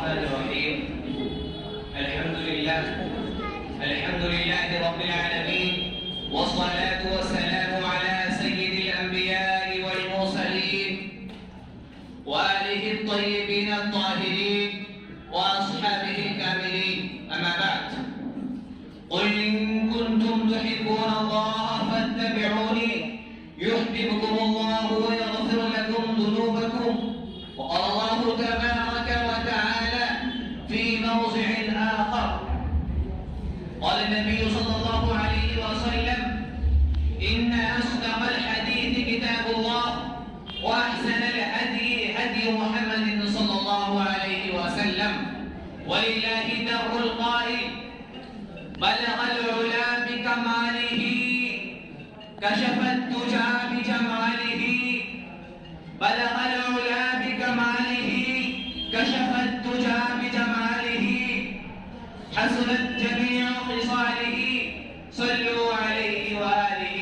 الرحمن الرحيم. الحمد لله رب العالمين، والصلاة والسلام على سيد الأنبياء والمرسلين وآله الطيبين الطاهرين وأصحابه الكاملين، أما بعد. قل إن كنتم تحبون الله فاتبعوني يحببكم الله ويغفر لكم ذنوبكم. وقال الله تبارك وتعالى في موضع آخر، قال النبي صلى الله عليه وسلم: إن أصدق الحديث كتاب الله، وأحسن الهدي هدي محمد صلى الله عليه وسلم، ولله در القائل: بلغ العلا بكماله، كشف الدجى بجماله. بلغ العلا بكماله، كشف الدجى بجماله، حسنت جميع خصاله، صلوا عليه وآله.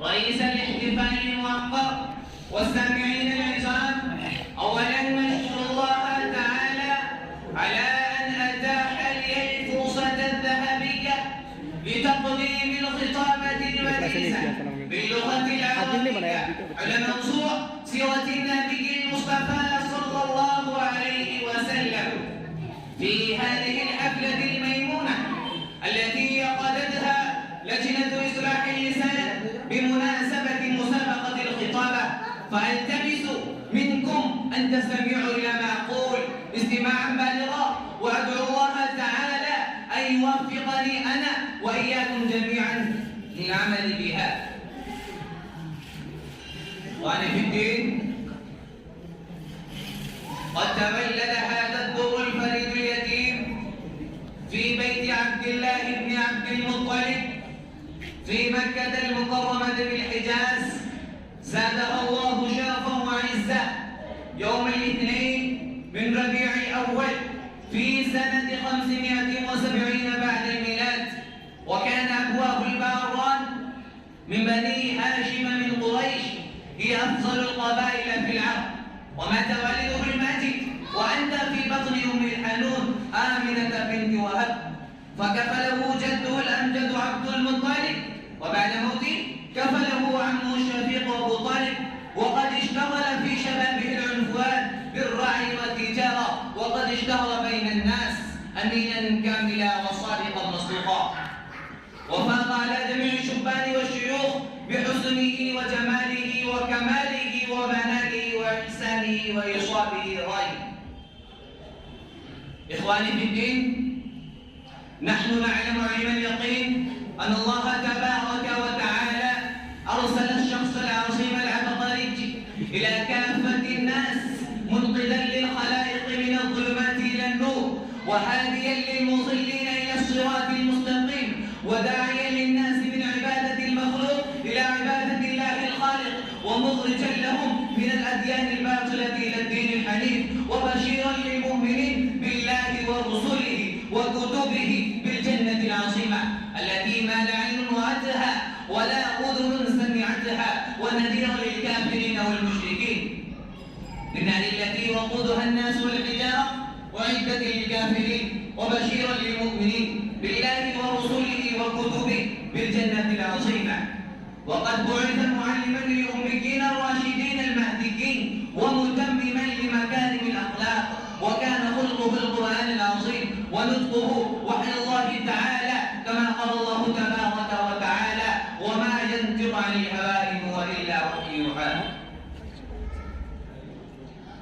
رئيس الاحتفال الموقر والسامعين العظام، أولا نشكر الله تعالى على أن أتاح لي الفرصة الذهبية لتقديم الخطابة البارزة باللغة العربية على موضوع سيرة النبي المصطفى صلى الله عليه وسلم في هذه الحفلة الميمونة التي عقدتها لجنة إصلاح اللسان بمناسبة مسابقة الخطابة. فألتمس منكم أن تستمعوا إلى ما أقول استماعا بالغا، وأدعو الله تعالى أن يوفقني أنا وإياكم جميعا للعمل بها. وأنا في الدين، قد تولد هذا الدر الفريد اليتيم في بيت عبد الله بن عبد المطلب في مكة المكرمة بالحجاز، زادها الله شرفا وعزا، يوم الاثنين من ربيع الأول في سنة 570 بعد الميلاد. وكان أبواه الباران من بني هاشم من قريش، هي أفضل القبائل في العرب. ومات والده الماجد وأنت في بطن أم الحنون آمنة بنت وهب، فكفله جده الأمجد عبد المطلب، وبعد موته كفله عمه الشفيق أبو طالب. وقد اشتغل في شبابه العنفوان بالرعي والتجارة، وقد اشتهر بين الناس أمينا كاملا وصادقا مصدوقا، وفاق على جميع الشبان والشيوخ بحسنه وجماله وكماله وبنانه وإحسانه وإصابه الرأي. إخواني في الدين، نحن نعلم علم اليقين أن الله تبارك وتعالى أرسل الشخص العظيم العبقري إلى كافة الناس، منقذا للخلائق من الظلمات إلى النور، وهاديا للمضلين إلى الصراط المستقيم، وداعيا للناس من عبادة المخلوق إلى عبادة الله الخالق، ومخرجا لهم من الأديان الباطلة إلى الدين الحنيف، وبشيرا للمؤمنين بالله ورسله وكتبه بالجنة العظيمة التي ما لا عين رأتها ولا أذن سمعتها، ونذيرا للكافرين والمشركين. النار التي وقودها الناس والحجارة وعدة للكافرين، وبشيرا للمؤمنين بالله ورسله وكتبه بالجنة العظيمة. وقد بعث معلما للأميين الراشدين المهديين، ومتمما لمكارم الأخلاق، وكان خلقه القرآن العظيم، ونطقه وحي الله تعالى، كما قال الله تبارك وتعالى: وما ينطق عن الهوى إن هو إلا وحي يوحى.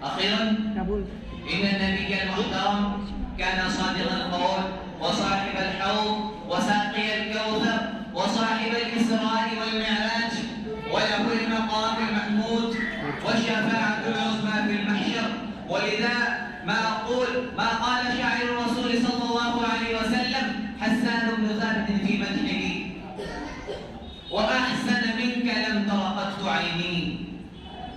أخيرا، إن النبي المحترم كان صادق القول، وصاحب الحوض، وساقي الكوثر، وصاحب الإسراء والمعراج، وله المقام المحمود والشفاعة العظمى في المحشر. ولذا ما قال شاعر الرسول صلى الله عليه وسلم حسان بن ثابت في مدحه: وأحسن منك لم تر قط عيني،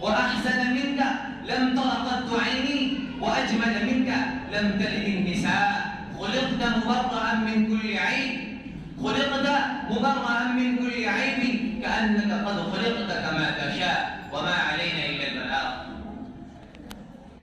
وأحسن منك لم تر قط عيني، وأجمل منك لم تلد النساء. خلقت مبرأ من كل عيب، خلقت مبرأ من كل عيب، كأنك قد خلقت كما تشاء، وما علينا